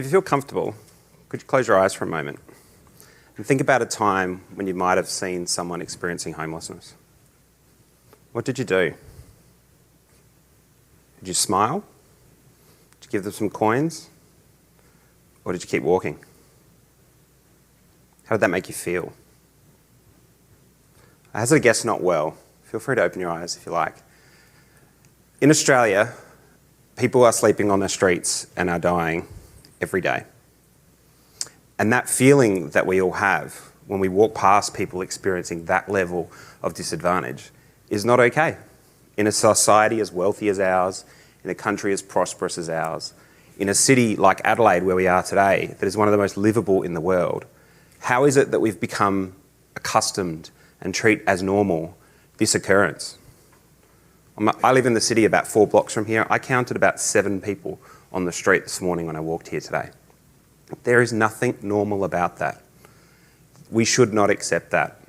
If you feel comfortable, could you close your eyes for a moment and think about a time when you might have seen someone experiencing homelessness? What did you do? Did you smile? Did you give them some coins? Or did you keep walking? How did that make you feel? I hazard a guess not well. Feel free to open your eyes if you like. In Australia, people are sleeping on the streets and are dying every day. And that feeling that we all have when we walk past people experiencing that level of disadvantage is not okay. In a society as wealthy as ours, in a country as prosperous as ours, in a city like Adelaide where we are today, that is one of the most livable in the world, how is it that we've become accustomed and treat as normal this occurrence? I live in the city about 4 blocks from here. I counted about 7 people on the street this morning when I walked here today. There is nothing normal about that. We should not accept that.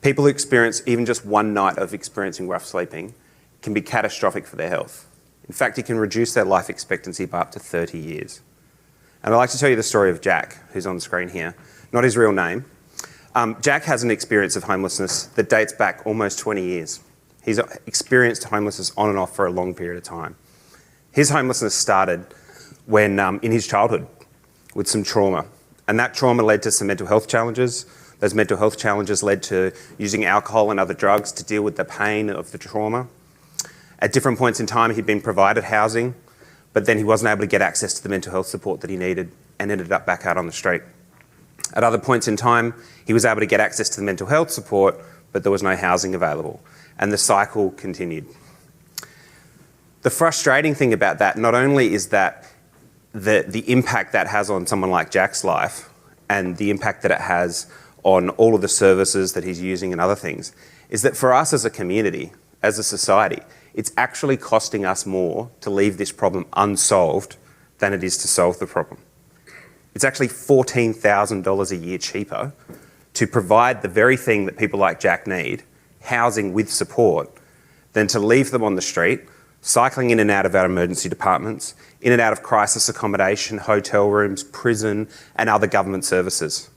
People who experience even just one night of experiencing rough sleeping can be catastrophic for their health. In fact, it can reduce their life expectancy by up to 30 years. And I'd like to tell you the story of Jack, who's on the screen here. Not his real name. Jack has an experience of homelessness that dates back almost 20 years. He's experienced homelessness on and off for a long period of time. His homelessness started when in his childhood with some trauma. And that trauma led to some mental health challenges. Those mental health challenges led to using alcohol and other drugs to deal with the pain of the trauma. At different points in time, he'd been provided housing, but then he wasn't able to get access to the mental health support that he needed and ended up back out on the street. At other points in time, he was able to get access to the mental health support, but there was no housing available. And the cycle continued. The frustrating thing about that, not only is that the impact that has on someone like Jack's life and the impact that it has on all of the services that he's using and other things, is that for us as a community, as a society, it's actually costing us more to leave this problem unsolved than it is to solve the problem. It's actually $14,000 a year cheaper to provide the very thing that people like Jack need, housing with support, than to leave them on the street, cycling in and out of our emergency departments, in and out of crisis accommodation, hotel rooms, prison, and other government services.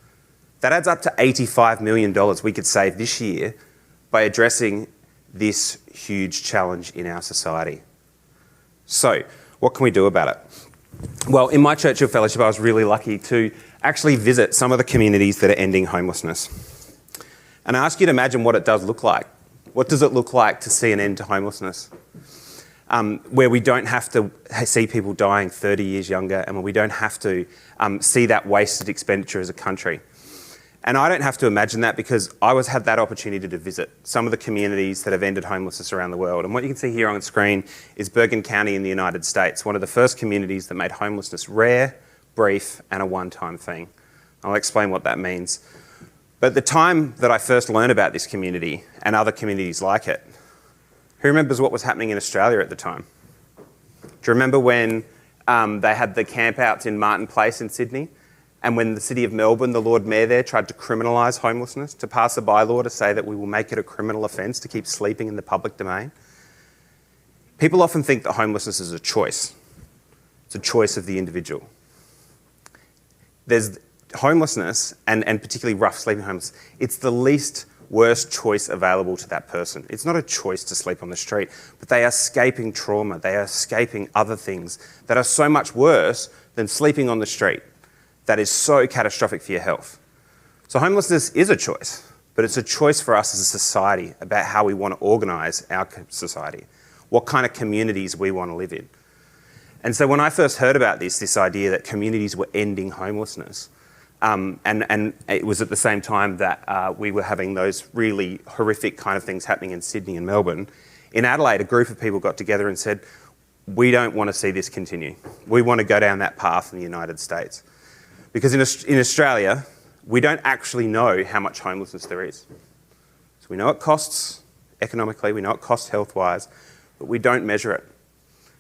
That adds up to $85 million we could save this year by addressing this huge challenge in our society. So, what can we do about it? Well, in my Churchill Fellowship, I was really lucky to actually visit some of the communities that are ending homelessness. And I ask you to imagine what it does look like. What does it look like to see an end to homelessness? Where we don't have to see people dying 30 years younger and where we don't have to see that wasted expenditure as a country. And I don't have to imagine that because I had that opportunity to visit some of the communities that have ended homelessness around the world. And what you can see here on the screen is Bergen County in the United States, one of the first communities that made homelessness rare, brief, and a one-time thing. I'll explain what that means. But the time that I first learned about this community and other communities like it, who remembers what was happening in Australia at the time? Do you remember when they had the campouts in Martin Place in Sydney? And when the City of Melbourne, the Lord Mayor there, tried to criminalise homelessness, to pass a bylaw to say that we will make it a criminal offence to keep sleeping in the public domain? People often think that homelessness is a choice. It's a choice of the individual. There's homelessness, and particularly rough sleeping homelessness, it's the least worst choice available to that person. It's not a choice to sleep on the street, but they are escaping trauma. They are escaping other things that are so much worse than sleeping on the street. That is so catastrophic for your health. So homelessness is a choice, but it's a choice for us as a society about how we want to organise our society, what kind of communities we want to live in. And so when I first heard about this idea that communities were ending homelessness, and it was at the same time that we were having those really horrific kind of things happening in Sydney and Melbourne, in Adelaide, a group of people got together and said, we don't want to see this continue. We want to go down that path in the United States. Because in Australia, we don't actually know how much homelessness there is. So we know it costs economically, we know it costs health-wise, but we don't measure it.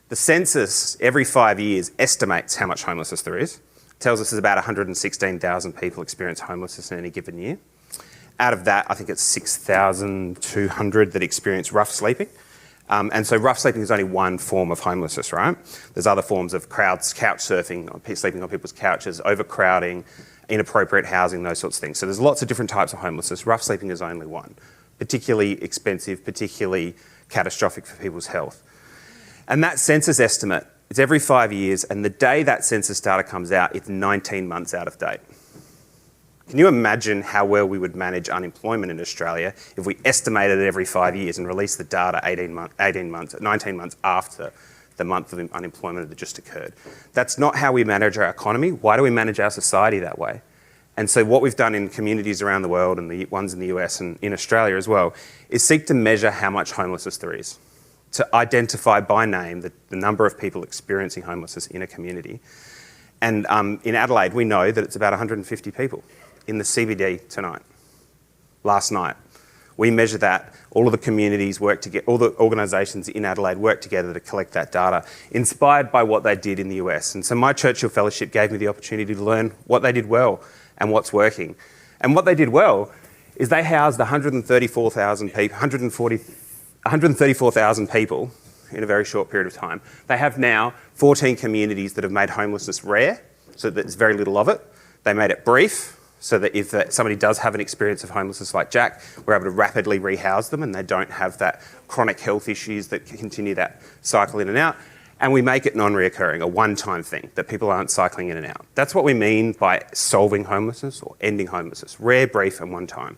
The census every 5 years estimates how much homelessness there is. It tells us there's about 116,000 people experience homelessness in any given year. Out of that, I think it's 6,200 that experience rough sleeping. And so rough sleeping is only one form of homelessness, right? There's other forms of couch surfing, sleeping on people's couches, overcrowding, inappropriate housing, those sorts of things. So there's lots of different types of homelessness. Rough sleeping is only one. Particularly expensive, particularly catastrophic for people's health. And that census estimate, it's every 5 years, and the day that census data comes out, it's 19 months out of date. Can you imagine how well we would manage unemployment in Australia if we estimated it every 5 years and released the data 19 months after the month of unemployment that just occurred? That's not how we manage our economy. Why do we manage our society that way? And so what we've done in communities around the world, and the ones in the US and in Australia as well, is seek to measure how much homelessness there is, to identify by name the number of people experiencing homelessness in a community. And in Adelaide, we know that it's about 150 people in the CBD tonight, last night. We measure that. All of the communities work together, all the organisations in Adelaide work together to collect that data, inspired by what they did in the US. And so my Churchill Fellowship gave me the opportunity to learn what they did well and what's working. And what they did well is they housed 134,000 people in a very short period of time. They have now 14 communities that have made homelessness rare, so that there's very little of it. They made it brief, so that if somebody does have an experience of homelessness like Jack, we're able to rapidly rehouse them and they don't have that chronic health issues that continue that cycle in and out. And we make it non-reoccurring, a one-time thing, that people aren't cycling in and out. That's what we mean by solving homelessness or ending homelessness, rare, brief and one time.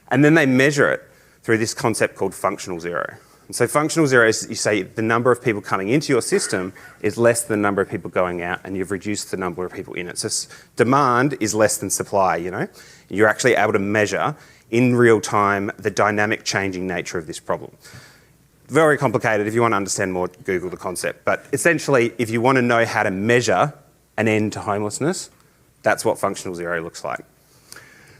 And then they measure it through this concept called functional zero. And so functional zero is, you say the number of people coming into your system is less than the number of people going out, and you've reduced the number of people in it. So demand is less than supply, you know? You're actually able to measure in real time the dynamic changing nature of this problem. Very complicated. If you want to understand more, Google the concept. But essentially, if you want to know how to measure an end to homelessness, that's what functional zero looks like.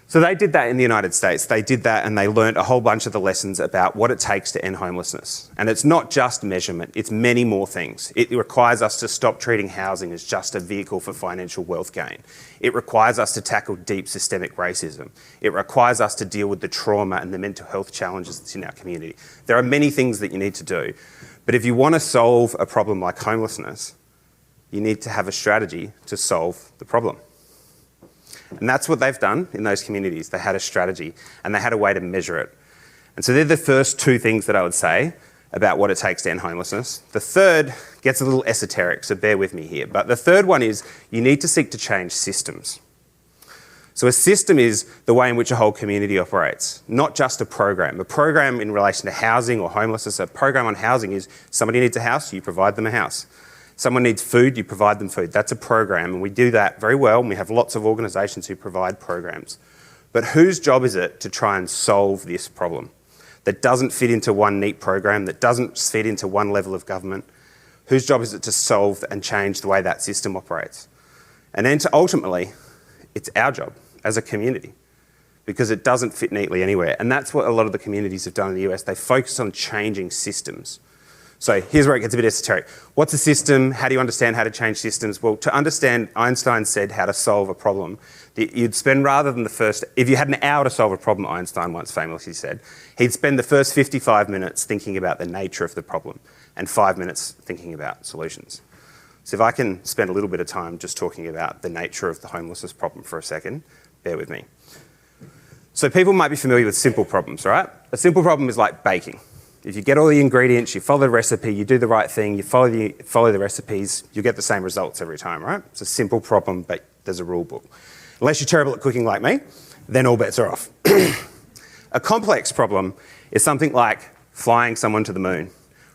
So they did that in the United States. They did that and they learnt a whole bunch of the lessons about what it takes to end homelessness. And it's not just measurement, it's many more things. It requires us to stop treating housing as just a vehicle for financial wealth gain. It requires us to tackle deep systemic racism. It requires us to deal with the trauma and the mental health challenges that's in our community. There are many things that you need to do. But if you want to solve a problem like homelessness, you need to have a strategy to solve the problem. And that's what they've done in those communities. They had a strategy and they had a way to measure it. And so they're the first two things that I would say about what it takes to end homelessness. The third gets a little esoteric, so bear with me here. But the third one is you need to seek to change systems. So a system is the way in which a whole community operates, not just a program. A program in relation to housing or homelessness, a program on housing is somebody needs a house, you provide them a house. Someone needs food, you provide them food. That's a program, and we do that very well, and we have lots of organisations who provide programs. But whose job is it to try and solve this problem that doesn't fit into one neat program, that doesn't fit into one level of government? Whose job is it to solve and change the way that system operates? And then ultimately, it's our job as a community, because it doesn't fit neatly anywhere. And that's what a lot of the communities have done in the US. They focus on changing systems. So here's where it gets a bit esoteric. What's a system? How do you understand how to change systems? Well, to understand, Einstein said how to solve a problem, you'd spend rather than the first, if you had an hour to solve a problem, Einstein once famously said, he'd spend the first 55 minutes thinking about the nature of the problem and 5 minutes thinking about solutions. So if I can spend a little bit of time just talking about the nature of the homelessness problem for a second, bear with me. So people might be familiar with simple problems, right? A simple problem is like baking. If you get all the ingredients, you follow the recipe, you do the right thing, you follow the recipes, you get the same results every time, right? It's a simple problem, but there's a rule book. Unless you're terrible at cooking like me, then all bets are off. A complex problem is something like flying someone to the moon.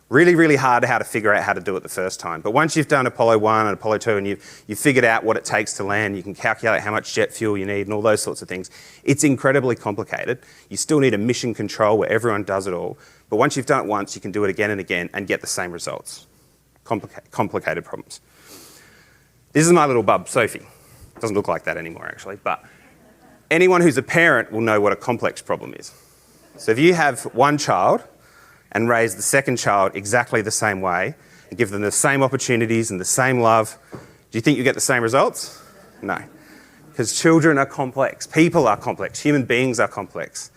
Really, really hard how to figure out how to do it the first time. But once you've done Apollo 1 and Apollo 2 and you've figured out what it takes to land, you can calculate how much jet fuel you need and all those sorts of things. It's incredibly complicated. You still need a mission control where everyone does it all. But once you've done it once, you can do it again and again and get the same results. Complicated problems. This is my little bub, Sophie. Doesn't look like that anymore, actually. But anyone who's a parent will know what a complex problem is. So if you have one child and raise the second child exactly the same way and give them the same opportunities and the same love, do you think you get the same results? No. Because children are complex, people are complex, human beings are complex.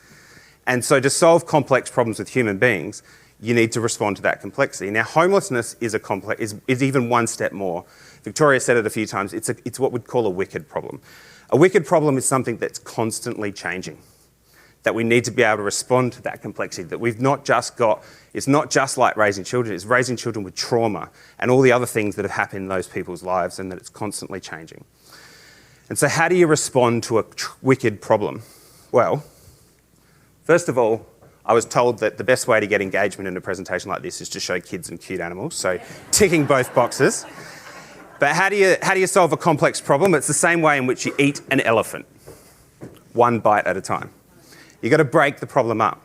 And so to solve complex problems with human beings, you need to respond to that complexity. Now, homelessness is even one step more. Victoria said it a few times, it's what we'd call a wicked problem. A wicked problem is something that's constantly changing, that we need to be able to respond to that complexity, that we've not just got, it's not just like raising children, it's raising children with trauma and all the other things that have happened in those people's lives, and that it's constantly changing. And so how do you respond to a wicked problem? Well, first of all, I was told that the best way to get engagement in a presentation like this is to show kids and cute animals, so ticking both boxes. But how do you solve a complex problem? It's the same way in which you eat an elephant, one bite at a time. You've got to break the problem up.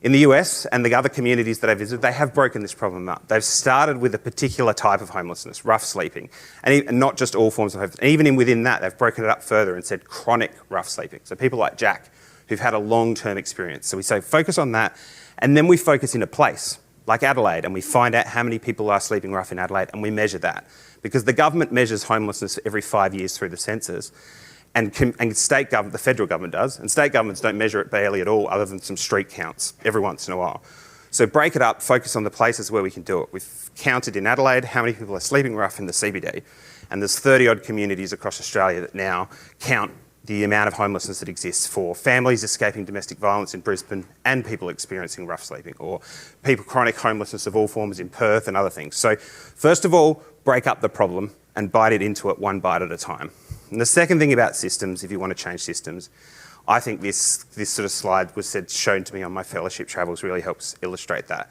In the US and the other communities that I visited, they have broken this problem up. They've started with a particular type of homelessness, rough sleeping, and not just all forms of homelessness. And even within that, they've broken it up further and said chronic rough sleeping. So people like Jack, who've had a long-term experience. So we say focus on that, and then we focus in a place like Adelaide, and we find out how many people are sleeping rough in Adelaide, and we measure that. Because the government measures homelessness every 5 years through the census, and state government, the federal government does, and state governments don't measure it barely at all, other than some street counts every once in a while. So break it up, focus on the places where we can do it. We've counted in Adelaide how many people are sleeping rough in the CBD, and there's 30-odd communities across Australia that now count the amount of homelessness that exists for families escaping domestic violence in Brisbane and people experiencing rough sleeping, or chronic homelessness of all forms in Perth and other things. So first of all, break up the problem and bite it into it one bite at a time. And the second thing about systems, if you want to change systems, I think this sort of slide was shown to me on my fellowship travels really helps illustrate that.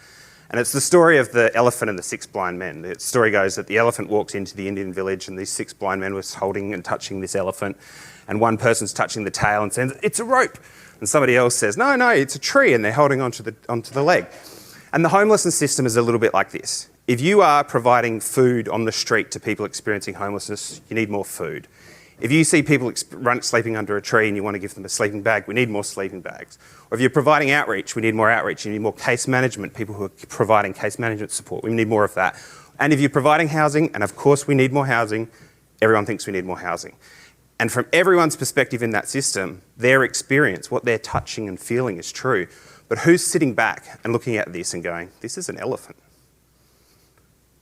And it's the story of the elephant and the 6 blind men. The story goes that the elephant walks into the Indian village and these 6 blind men were holding and touching this elephant, and one person's touching the tail and says, "It's a rope." And somebody else says, no, it's a tree, and they're holding onto the leg. And the homelessness system is a little bit like this. If you are providing food on the street to people experiencing homelessness, you need more food. If you see people sleeping under a tree and you want to give them a sleeping bag, we need more sleeping bags. Or if you're providing outreach, we need more outreach. You need more case management, people who are providing case management support. We need more of that. And if you're providing housing, and of course we need more housing, everyone thinks we need more housing. And from everyone's perspective in that system, their experience, what they're touching and feeling is true. But who's sitting back and looking at this and going, this is an elephant?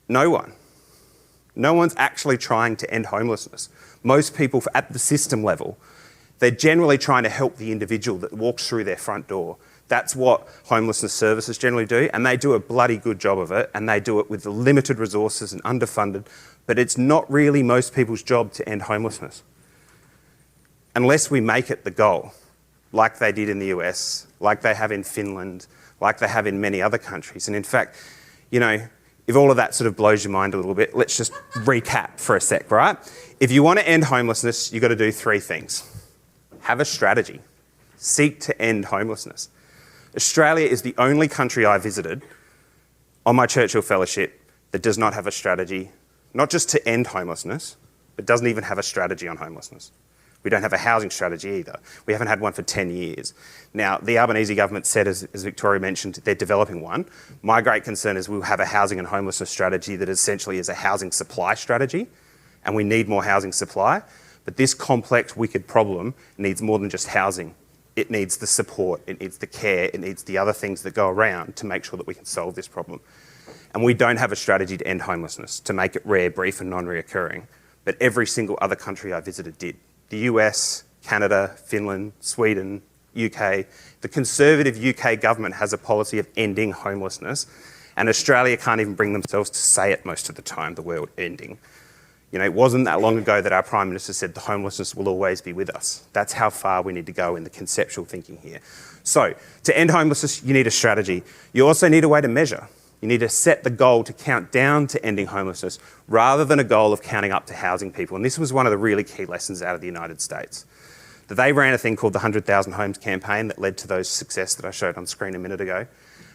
No one. No one's actually trying to end homelessness. Most people at the system level, they're generally trying to help the individual that walks through their front door. That's what homelessness services generally do, and they do a bloody good job of it, and they do it with limited resources and underfunded, but it's not really most people's job to end homelessness. Unless we make it the goal, like they did in the US, like they have in Finland, like they have in many other countries. And in fact, if all of that sort of blows your mind a little bit, let's just recap for a sec, right? If you want to end homelessness, you've got to do 3 things. Have a strategy. Seek to end homelessness. Australia is the only country I visited on my Churchill fellowship that does not have a strategy, not just to end homelessness, but doesn't even have a strategy on homelessness. We don't have a housing strategy either. We haven't had one for 10 years. Now, the Albanese government said, as Victoria mentioned, they're developing one. My great concern is we'll have a housing and homelessness strategy that essentially is a housing supply strategy, and we need more housing supply. But this complex, wicked problem needs more than just housing. It needs the support, it needs the care, it needs the other things that go around to make sure that we can solve this problem. And we don't have a strategy to end homelessness, to make it rare, brief and non-reoccurring. But every single other country I visited did. The US, Canada, Finland, Sweden, UK. The Conservative UK government has a policy of ending homelessness, and Australia can't even bring themselves to say it most of the time, the word ending. It wasn't that long ago that our Prime Minister said the homelessness will always be with us. That's how far we need to go in the conceptual thinking here. So, to end homelessness, you need a strategy. You also need a way to measure. You need to set the goal to count down to ending homelessness rather than a goal of counting up to housing people. And this was one of the really key lessons out of the United States. That they ran a thing called the 100,000 Homes campaign that led to those success that I showed on screen a minute ago.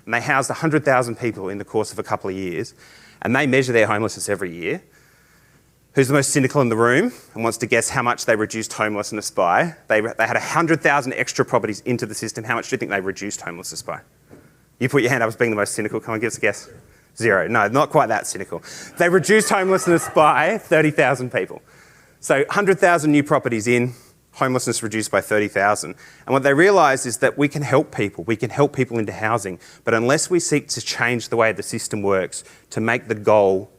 And they housed 100,000 people in the course of a couple of years. And they measure their homelessness every year. Who's the most cynical in the room and wants to guess how much they reduced homelessness by? They had 100,000 extra properties into the system. How much do you think they reduced homelessness by? You put your hand up as being the most cynical. Come on, give us a guess. 0. No, not quite that cynical. They reduced homelessness by 30,000 people. So 100,000 new properties in, homelessness reduced by 30,000. And what they realised is that we can help people into housing, but unless we seek to change the way the system works to make the goal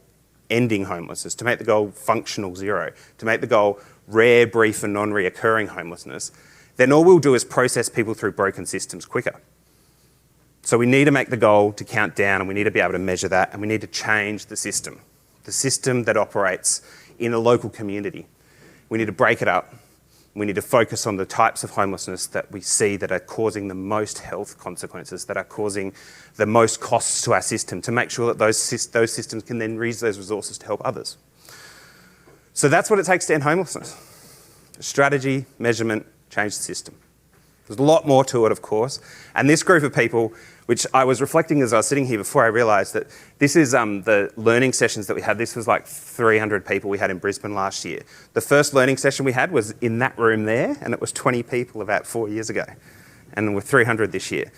ending homelessness, to make the goal functional zero, to make the goal rare, brief and non-reoccurring homelessness, then all we'll do is process people through broken systems quicker. So we need to make the goal to count down, and we need to be able to measure that, and we need to change the system that operates in a local community. We need to break it up. We need to focus on the types of homelessness that we see that are causing the most health consequences, that are causing the most costs to our system, to make sure that those systems can then use those resources to help others. So that's what it takes to end homelessness. Strategy, measurement, change the system. There's a lot more to it, of course. And this group of people, which I was reflecting as I was sitting here before I realised that this is the learning sessions that we had. This was like 300 people we had in Brisbane last year. The first learning session we had was in that room there, and it was 20 people about 4 years ago. And we're 300 this year.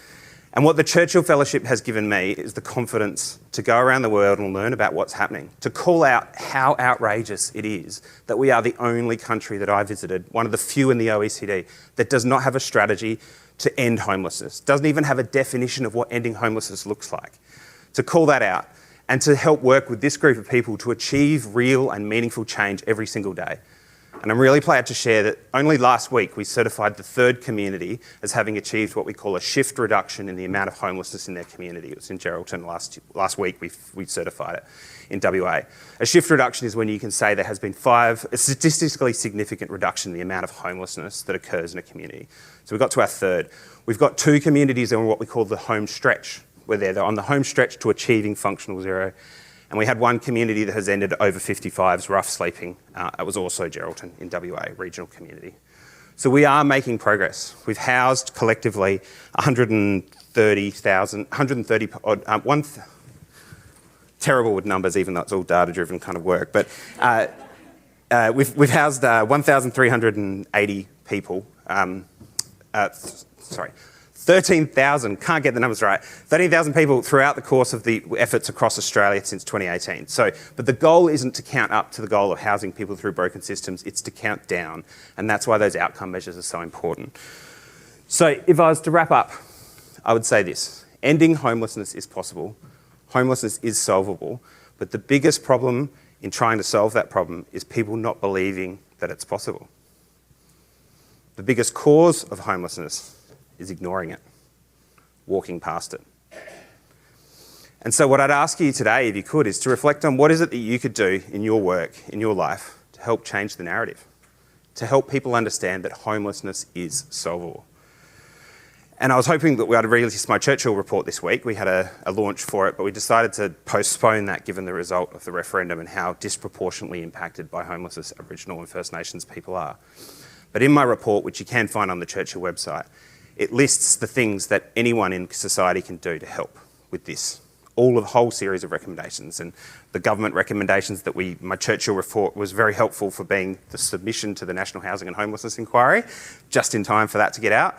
And what the Churchill Fellowship has given me is the confidence to go around the world and learn about what's happening, to call out how outrageous it is that we are the only country that I visited, one of the few in the OECD, that does not have a strategy to end homelessness, doesn't even have a definition of what ending homelessness looks like. To call that out and to help work with this group of people to achieve real and meaningful change every single day. And I'm really proud to share that only last week we certified the third community as having achieved what we call a shift reduction in the amount of homelessness in their community. It was in Geraldton last week we certified it in WA. A shift reduction is when you can say there has been a statistically significant reduction in the amount of homelessness that occurs in a community. So we got to our third. We've got two communities on what we call the home stretch, where they're on the home stretch to achieving functional zero. And we had one community that has ended over 55's rough sleeping. It was also Geraldton in WA, regional community. So we are making progress. We've housed collectively 130,000, terrible with numbers, even though it's all data-driven kind of work. But we've housed 1,380 people. 13,000, can't get the numbers right, 13,000 people throughout the course of the efforts across Australia since 2018. But the goal isn't to count up to the goal of housing people through broken systems, it's to count down. And that's why those outcome measures are so important. So if I was to wrap up, I would say this: ending homelessness is possible, homelessness is solvable, but the biggest problem in trying to solve that problem is people not believing that it's possible. The biggest cause of homelessness is ignoring it, walking past it. And so what I'd ask you today, if you could, is to reflect on what is it that you could do in your work, in your life, to help change the narrative, to help people understand that homelessness is solvable. And I was hoping that we had released my Churchill report this week. We had a launch for it, but we decided to postpone that given the result of the referendum and how disproportionately impacted by homelessness Aboriginal and First Nations people are. But in my report, which you can find on the Churchill website, it lists the things that anyone in society can do to help with this. A whole series of recommendations, and the government recommendations that my Churchill report was very helpful for being the submission to the National Housing and Homelessness Inquiry, just in time for that to get out.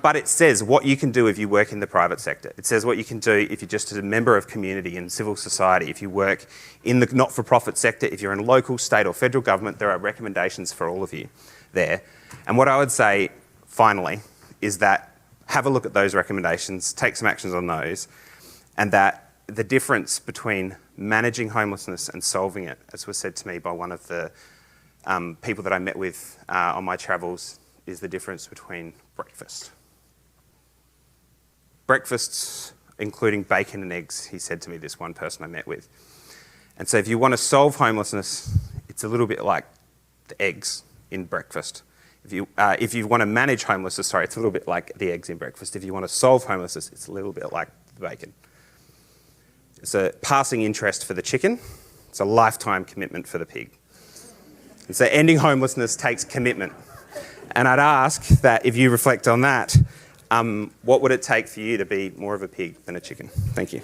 But it says what you can do if you work in the private sector. It says what you can do if you're just a member of community and civil society, if you work in the not-for-profit sector, if you're in local, state or federal government, there are recommendations for all of you there. And what I would say, finally, is that have a look at those recommendations, take some actions on those, and that the difference between managing homelessness and solving it, as was said to me by one of the people that I met with on my travels, is the difference between breakfast. Breakfasts, including bacon and eggs, he said to me, this one person I met with. And so if you want to solve homelessness, it's a little bit like the eggs in breakfast. If you want to manage homelessness, it's a little bit like the eggs in breakfast. If you want to solve homelessness, it's a little bit like the bacon. It's a passing interest for the chicken. It's a lifetime commitment for the pig. And so ending homelessness takes commitment. And I'd ask that if you reflect on that, what would it take for you to be more of a pig than a chicken? Thank you.